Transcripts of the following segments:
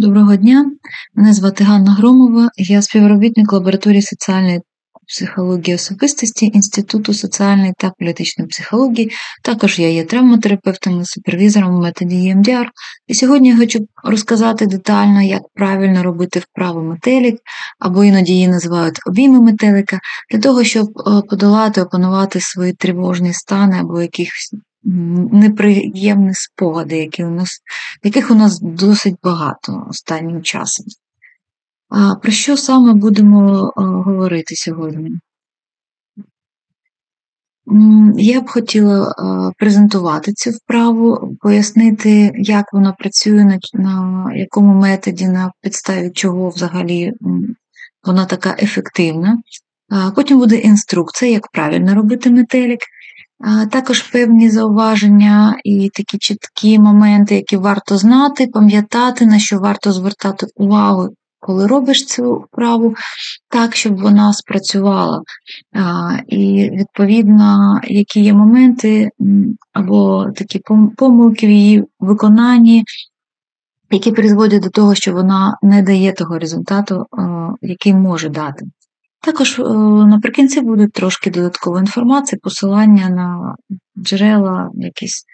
Доброго дня, мене звати Ганна Громова, я співробітник лабораторії соціальної психології особистості Інституту соціальної та політичної психології. Також я є травматерапевтом і супервізором у методі EMDR. І сьогодні я хочу розказати детально, як правильно робити вправу метелик, або іноді її називають обійми метелика, для того, щоб подолати, опанувати свої тривожні стани або якихось неприємні спогади, яких у нас досить багато останнім часом. Про що саме будемо говорити сьогодні? Я б хотіла презентувати цю вправу, пояснити, як вона працює, на якому методі, на підставі чого взагалі вона така ефективна. Потім буде інструкція, як правильно робити метелик. Також певні зауваження і такі чіткі моменти, які варто знати, пам'ятати, на що варто звертати увагу, коли робиш цю вправу, так, щоб вона спрацювала. І, відповідно, які є моменти або такі помилки в її виконанні, які призводять до того, що вона не дає того результату, який може дати. Також наприкінці буде трошки додаткової інформації, посилання на джерела якісь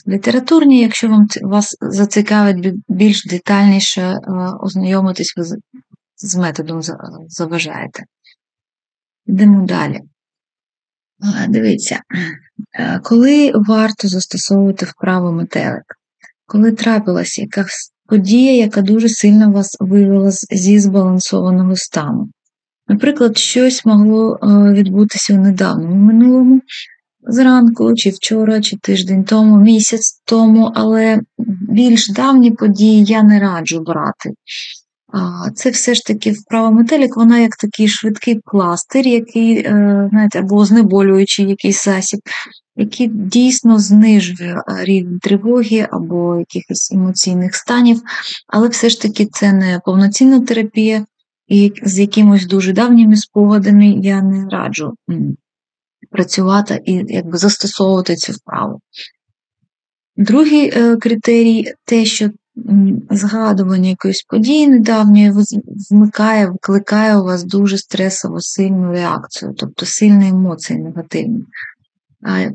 літературні, якщо вас зацікавить більш детальніше ознайомитись, ви з методом заважаєте. Йдемо далі. Дивіться, коли варто застосовувати вправу метелик? Коли трапилася якась подія, яка дуже сильно вас вивела зі збалансованого стану. Наприклад, щось могло відбутися у недавньому минулому, зранку, чи вчора, чи тиждень тому, місяць тому, але більш давні події я не раджу брати. Це все ж таки вправа метелик, вона як такий швидкий пластир, який, знаєте, або знеболюючий якийсь засіб, який дійсно знижує рівень тривоги або якихось емоційних станів, але все ж таки це не повноцінна терапія, і з якимось дуже давніми спогадами я не раджу працювати і застосовувати цю вправу. Другий критерій – те, що згадування якоїсь події недавньої викликає у вас дуже стресово сильну реакцію, тобто сильні емоції негативні.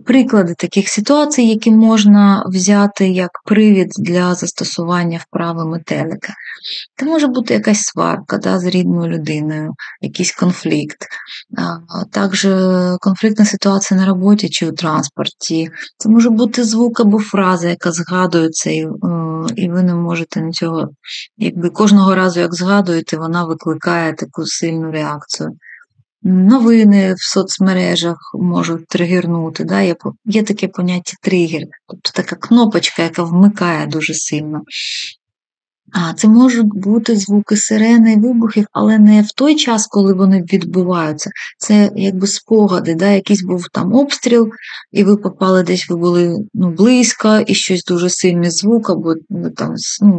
Приклади таких ситуацій, які можна взяти як привід для застосування вправи метелика. Це може бути якась сварка з рідною людиною, якийсь конфлікт, також конфліктна ситуація на роботі чи у транспорті. Це може бути звук або фраза, яка згадується, і ви не можете нічого, кожного разу, як згадуєте, вона викликає таку сильну реакцію. Новини в соцмережах можуть тригернути. Є таке поняття тригер, тобто така кнопочка, яка вмикає дуже сильно. Це можуть бути звуки сирени і вибухів, але не в той час, коли вони відбуваються. Це спогади, якийсь був там обстріл, і ви попали десь, ви були близько, і щось дуже сильний звук, або ви там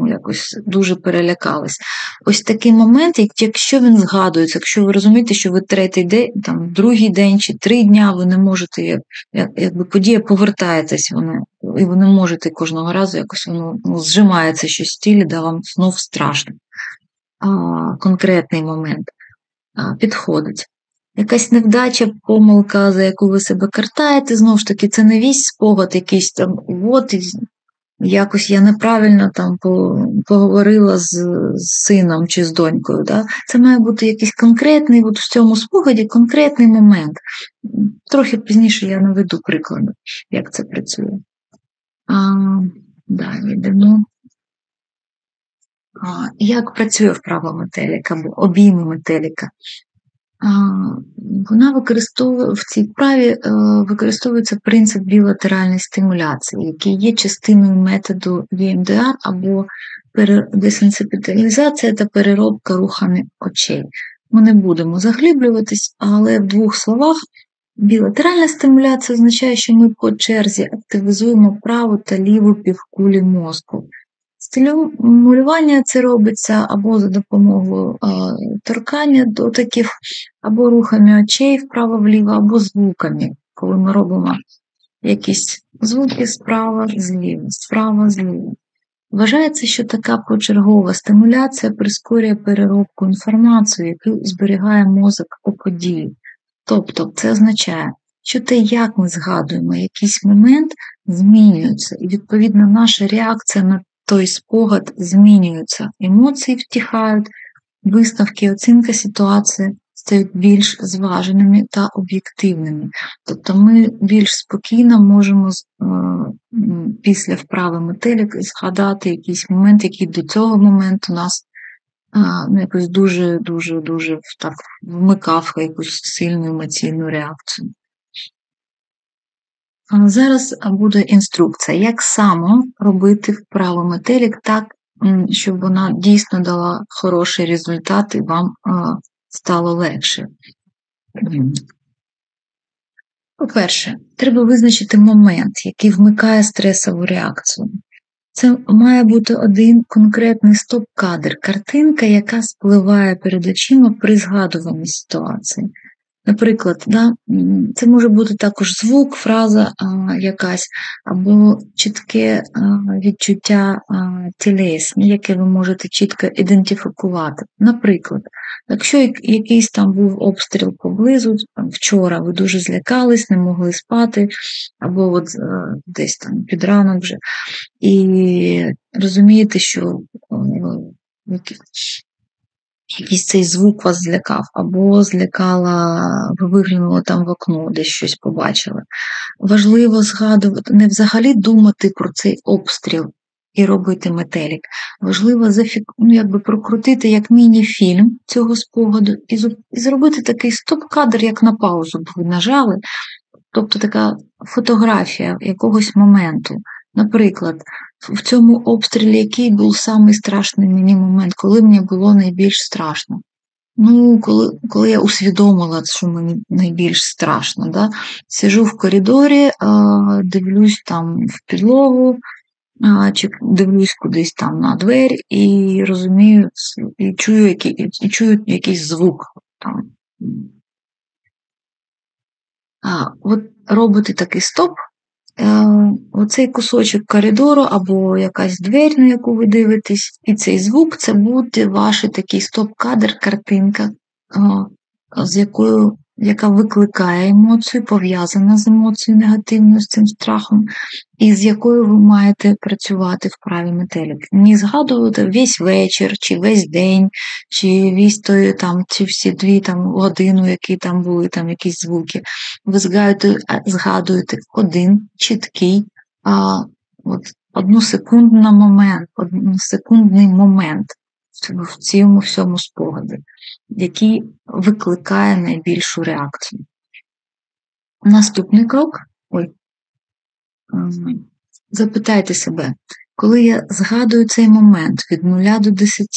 якось дуже перелякались. Ось такий момент, якщо він згадується, якщо ви розумієте, що ви третій день, другий день чи 3 дня, ви не можете, подія повертається, і ви не можете кожного разу, якось воно зжимається щось в тілі, вам знов страшно. Конкретний момент підходить. Якась невдача, помилка, за яку ви себе картаєте, знову ж таки, це не весь спогад якийсь якось я неправильно поговорила з сином чи з донькою. Це має бути якийсь конкретний, в цьому спогаді конкретний момент. Трохи пізніше я наведу приклади, як це працює. Далі йдемо. Як працює вправа метелика або обійми метелика? В цій вправі використовується принцип білатеральної стимуляції, який є частиною методу EMDR або десенсибілізація та переробка рухами очей. Ми не будемо заглиблюватись, але в 2 словах білатеральна стимуляція означає, що ми по черзі активізуємо праву та ліву півкулі мозку. Стимулювання це робиться або за допомогою торкання дотиків, або рухами очей вправо-вліво, або звуками, коли ми робимо якісь звуки справа-зліва, справа-зліва. Вважається, що така почергова стимуляція прискорює переробку інформації, яку зберігає мозок у події. Тобто це означає, що те, як ми згадуємо якийсь момент, змінюється, і, відповідно, наша реакція на той спогад змінюється. Емоції втихають, висновки і оцінка ситуації стають більш зваженими та об'єктивними. Тобто ми більш спокійно можемо після вправи метелик згадати якийсь момент, який до цього моменту нас якось дуже так вмикав якусь сильну емоційну реакцію. Зараз буде інструкція, як саме робити вправу метелик так, щоб вона дійсно дала хороший результат і вам стало легше. По-перше, треба визначити момент, який вмикає стресову реакцію. Це має бути один конкретний стоп-кадр, картинка, яка спливає перед очима при згадуванні ситуації. Наприклад, це може бути також звук, фраза якась, або чітке відчуття тілесні, яке ви можете чітко ідентифікувати. Наприклад, якщо якийсь там був обстріл поблизу, вчора ви дуже злякались, не могли спати, або от десь там під ранок вже, і розумієте, що якийсь цей звук вас злякав, або ви виглянули там в окно, десь щось побачили. Важливо згадувати, не взагалі думати про цей обстріл і робити метелик. Важливо прокрутити як міні-фільм цього спогаду і зробити такий стоп-кадр, як на паузу б ви нажали. Тобто така фотографія якогось моменту. Наприклад, в цьому обстрілі який був самий страшний мені момент, коли мені було найбільш страшно. Коли я усвідомила, що мені найбільш страшно. Да? Сиджу в коридорі, дивлюсь там в підлогу, чи дивлюсь кудись там на двері і розумію, і чую якийсь звук там. От робите такий стоп, оцей кусочок коридору або якась двері, на яку ви дивитесь, і цей звук – це буде ваш такий стоп-кадр, картинка, яка викликає емоцію, пов'язана з емоцією негативною, з цим страхом, і з якою ви маєте працювати в вправі метелик. Не згадувати весь вечір, чи весь день, чи чи всі 2 години, які там були, там якісь звуки. Ви згадуєте один чіткий, односекундний момент в цьому всьому спогаді, який викликає найбільшу реакцію. Наступний крок. Запитайте себе, коли я згадую цей момент від 0 до 10,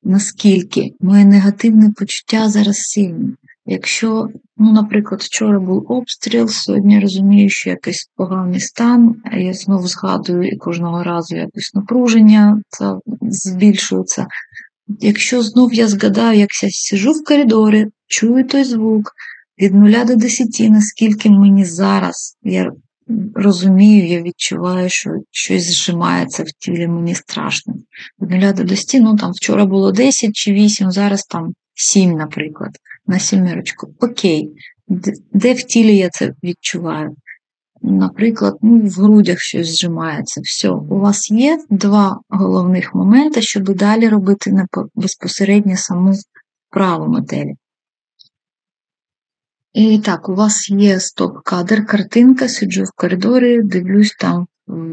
наскільки моє негативне почуття зараз сильне? Якщо, наприклад, вчора був обстріл, сьогодні я розумію, що якийсь поганий стан, а я знову згадую і кожного разу якось напруження це збільшується. Якщо знов я згадаю, як я сиджу в коридорі, чую той звук, від 0 до 10, наскільки мені зараз, я розумію, я відчуваю, що щось зжимається в тілі, мені страшно. Від 0 до 10, вчора було 10 чи 8, зараз 7, наприклад, на 7. Окей, де в тілі я це відчуваю? Наприклад, в грудях щось зжимається. Все, у вас є 2 головних моменти, щоб далі робити безпосередньо саму вправу метелик. І так, у вас є стоп-кадр, картинка, сиджу в коридорі, дивлюсь там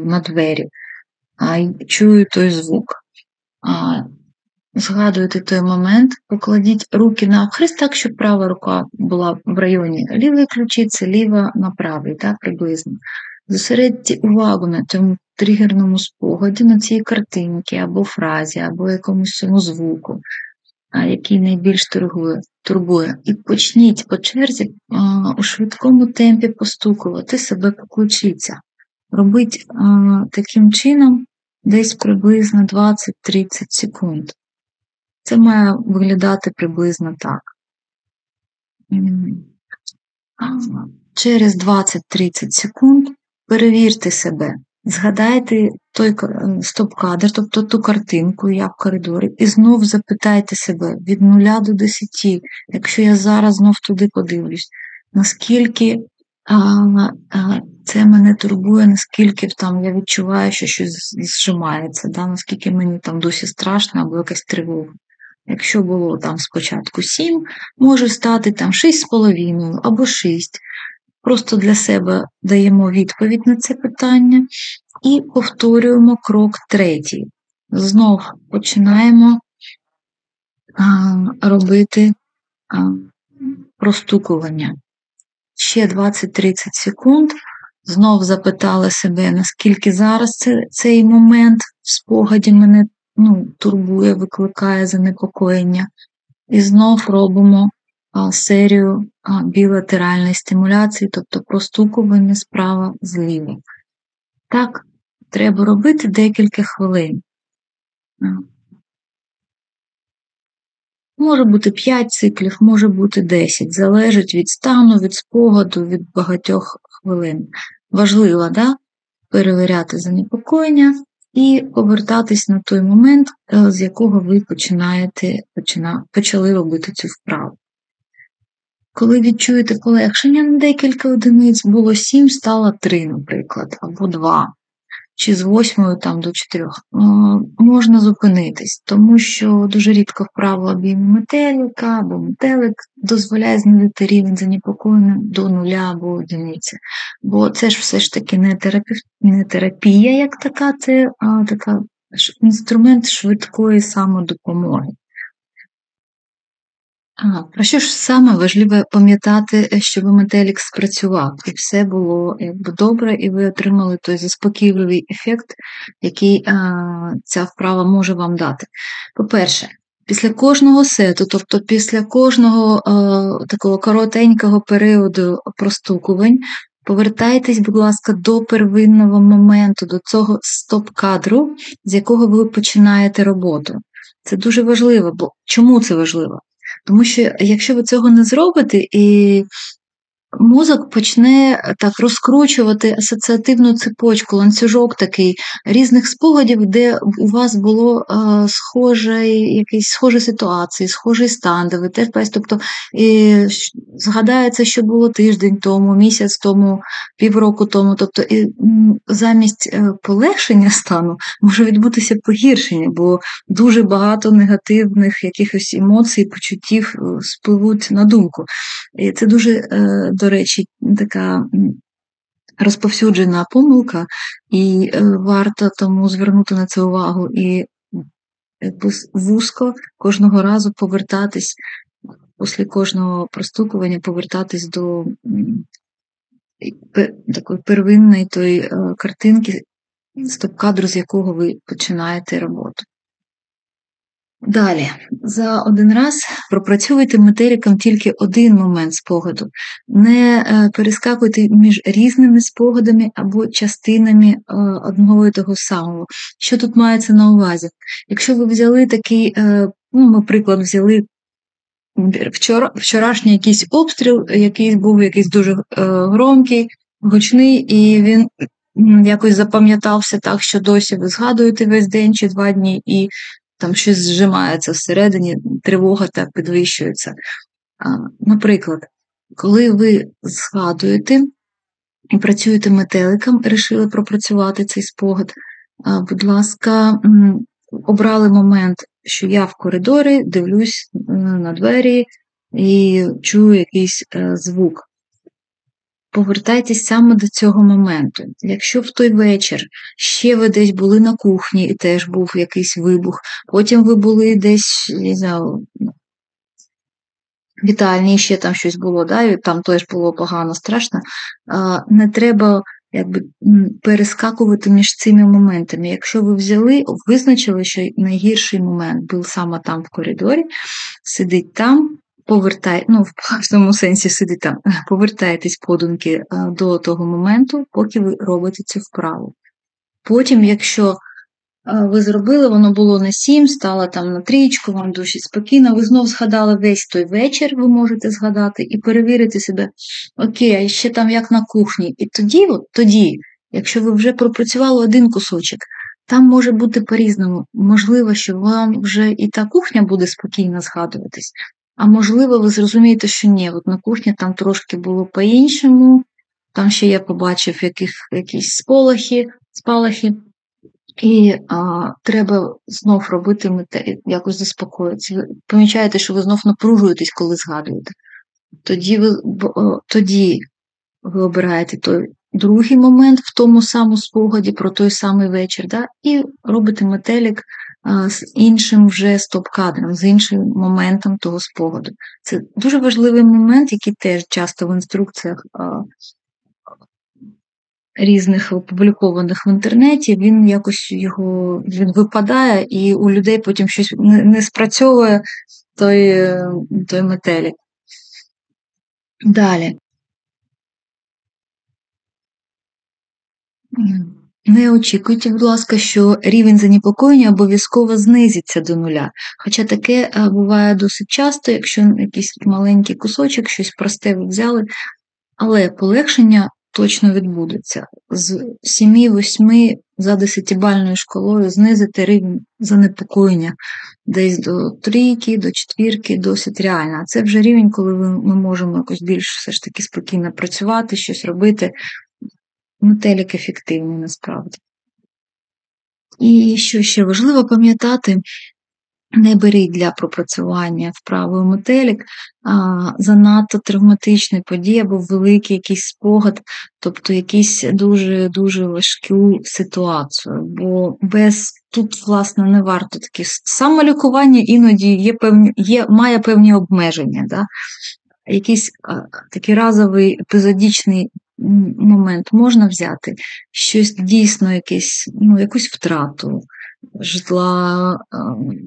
на двері, чую той звук. Згадуєте той момент, покладіть руки навхрест так, щоб права рука була в районі лівої ключиці, ліва на правій, так, приблизно. Зосередьте увагу на цьому тригерному спогаді, на цій картинці, або фразі, або якомусь цьому звуку, який найбільш турбує. І почніть по черзі у швидкому темпі постукувати себе по ключицях. Робіть таким чином десь приблизно 20-30 секунд. Це має виглядати приблизно так. Через 20-30 секунд перевірте себе. Згадайте той стоп-кадр, тобто ту картинку, я в коридорі, і знов запитайте себе від 0 до 10, якщо я зараз знов туди подивлюсь, наскільки це мене турбує, наскільки там я відчуваю, що щось зжимається, да, наскільки мені там досі страшно або якась тривога. Якщо було там спочатку 7, може стати там 6,5 або 6. Просто для себе даємо відповідь на це питання і повторюємо крок 3. Знов починаємо робити простукування. Ще 20-30 секунд. Знов запитали себе, наскільки зараз цей момент в спогаді мене турбує, викликає занепокоєння. І знов робимо серію білатеральної стимуляції, тобто простукування справа зліва. Так, треба робити декілька хвилин. Може бути 5 циклів, може бути 10, залежить від стану, від спогаду, від багатьох хвилин. Важливо, да? Перевіряти занепокоєння і повертатись на той момент, з якого ви почали робити цю вправу. Коли відчуєте полегшення на декілька одиниць, було 7, стало 3, наприклад, або 2, чи з 8 там, до 4, можна зупинитись, тому що дуже рідко вправа обійму метелика або метелик дозволяє знизити рівень занепокоєння до 0 або 1. Бо це ж все ж таки не терапія як така, це така інструмент швидкої самодопомоги. Про що ж саме важливо пам'ятати, щоб метелик спрацював, і все було добре, і ви отримали той заспокійливий ефект, який ця вправа може вам дати. По-перше, після кожного сету, тобто після кожного такого коротенького періоду простукувань, повертайтесь, будь ласка, до первинного моменту, до цього стоп-кадру, з якого ви починаєте роботу. Це дуже важливо, бо чому це важливо? Тому що якщо ви цього не зробите, і мозок почне так розкручувати асоціативну цепочку, ланцюжок такий різних спогадів, де у вас було схожі ситуації, схожий стан, де ви теж тобто згадається, що було тиждень тому, місяць тому, півроку тому, тобто замість полегшення стану може відбутися погіршення, бо дуже багато негативних якихось емоцій, почуттів спливуть на думку. І це дуже, до речі, така розповсюджена помилка, і варто тому звернути на це увагу і вузько кожного разу повертатись, після кожного простукування повертатись до такої первинної тої картинки, стоп-кадру, з якого ви починаєте роботу. Далі, за один раз пропрацьовуйте метеликом тільки один момент спогаду. Не перескакуйте між різними спогадами або частинами одного і того самого. Що тут мається на увазі? Якщо ви взяли такий, наприклад, взяли вчорашній якийсь обстріл, який був дуже громкий, гучний, і він якось запам'ятався так, що досі ви згадуєте весь день чи 2 дні, і там щось зжимається всередині, тривога так підвищується. Наприклад, коли ви згадуєте і працюєте метеликом, вирішили пропрацювати цей спогад, будь ласка, обрали момент, що я в коридорі, дивлюсь на двері і чую якийсь звук. Повертайтесь саме до цього моменту. Якщо в той вечір ще ви десь були на кухні і теж був якийсь вибух, потім ви були десь, не знаю, в вітальні, ще там щось було, да, і там теж було погано, страшно, не треба перескакувати між цими моментами. Якщо ви визначили, що найгірший момент був саме там в коридорі, сидить там, в цьому сенсі сидить там, повертайтесь подумки до того моменту, поки ви робите цю вправу. Потім, якщо ви зробили, воно було на 7, стало там на 3, вам душі спокійно, ви знов згадали весь той вечір, ви можете згадати, і перевірити себе, окей, а ще там як на кухні. І тоді, якщо ви вже пропрацювали один кусочок, там може бути по-різному. Можливо, що вам вже і та кухня буде спокійно згадуватись, а можливо, ви зрозумієте, що ні, от на кухні там трошки було по-іншому, там ще я побачив якісь спалахи, і треба знов робити якось заспокоїтися. Ви помічаєте, що ви знов напружуєтесь, коли згадуєте. Тоді ви обираєте той другий момент в тому самому спогаді про той самий вечір, да? І робите метелик з іншим вже стоп-кадром, з іншим моментом того спогаду. Це дуже важливий момент, який теж часто в інструкціях різних опублікованих в інтернеті, він якось він випадає, і у людей потім щось не спрацьовує той метелик. Далі. Не очікуйте, будь ласка, що рівень занепокоєння обов'язково знизиться до нуля. Хоча таке буває досить часто, якщо якийсь маленький кусочок, щось просте ви взяли, але полегшення точно відбудеться. З 7-8 за 10-бальною шкалою знизити рівень занепокоєння десь до 3, до 4 досить реально. А це вже рівень, коли ми можемо якось більш все ж таки спокійно працювати, щось робити. Метелик ефективний насправді. І що ще важливо пам'ятати, не беріть для пропрацювання вправою метелик занадто травматичні події або великий якийсь спогад, тобто якісь дуже-дуже важку ситуацію. Бо тут, власне, не варто такі. Самолікування іноді має певні обмеження. Да? Якийсь такий разовий епізодичний момент можна взяти, щось дійсно якусь втрату житла,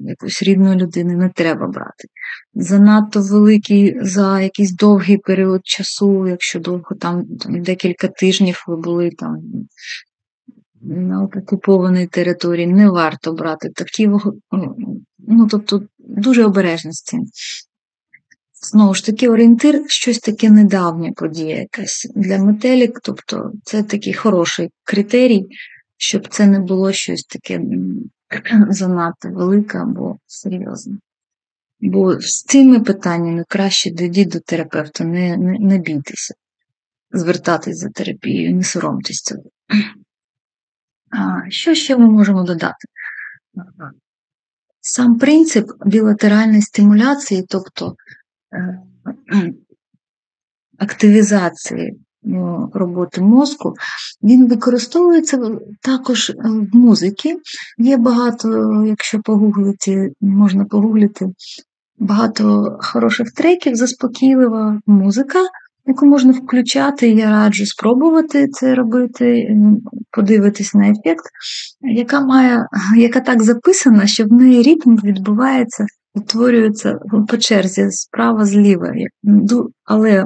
якоїсь рідної людини не треба брати. Занадто великий за якийсь довгий період часу, якщо довго там декілька тижнів ви були там на окупованій території, не варто брати такі, тобто дуже обережно з цим. Знову ж таки, орієнтир, щось таке недавня подія якась для метелик, тобто це такий хороший критерій, щоб це не було щось таке занадто велике або серйозне. Бо з цими питаннями краще дійдіть до терапевта, не бійтеся звертатись за терапією, не соромтесь цього. Що ще ми можемо додати? Сам принцип білатеральної стимуляції, тобто активізації роботи мозку, він використовується також в музиці. Є багато, якщо можна погуглити, багато хороших треків, заспокійлива музика, яку можна включати. Я раджу спробувати це робити, подивитись на ефект, яка так записана, що в неї ритм відбувається, утворюється по черзі справа зліва. Але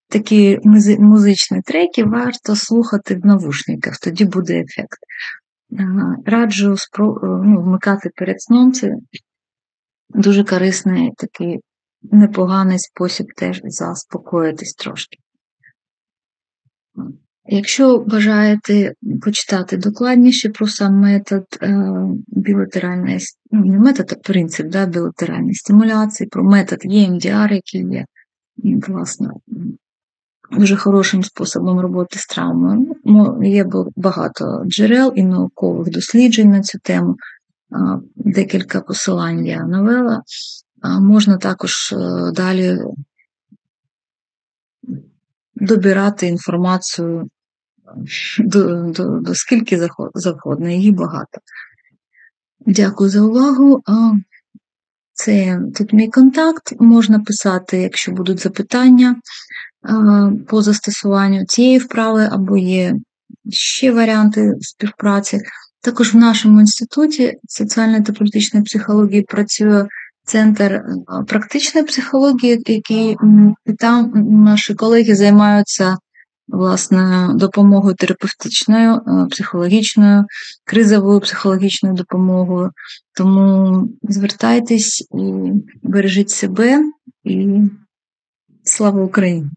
такі музичні треки варто слухати в навушниках, тоді буде ефект. Раджу вмикати перед сном, це дуже корисний, такий непоганий спосіб теж заспокоїтись трошки. Якщо бажаєте почитати докладніше про сам метод білатеральної, не метод, а принцип білатеральної стимуляції, про метод EMDR, який є, власне, дуже хорошим способом роботи з травмою. Є багато джерел і наукових досліджень на цю тему, декілька посилань я навела. Можна також далі добирати інформацію до скільки завгодно, її багато. Дякую за увагу. Тут мій контакт, можна писати, якщо будуть запитання по застосуванню цієї вправи, або є ще варіанти співпраці. Також в нашому інституті соціальної та політичної психології працює центр практичної психології, і там наші колеги займаються, власне, допомогою терапевтичною, психологічною, кризовою психологічною допомогою. Тому звертайтесь і бережіть себе, і слава Україні!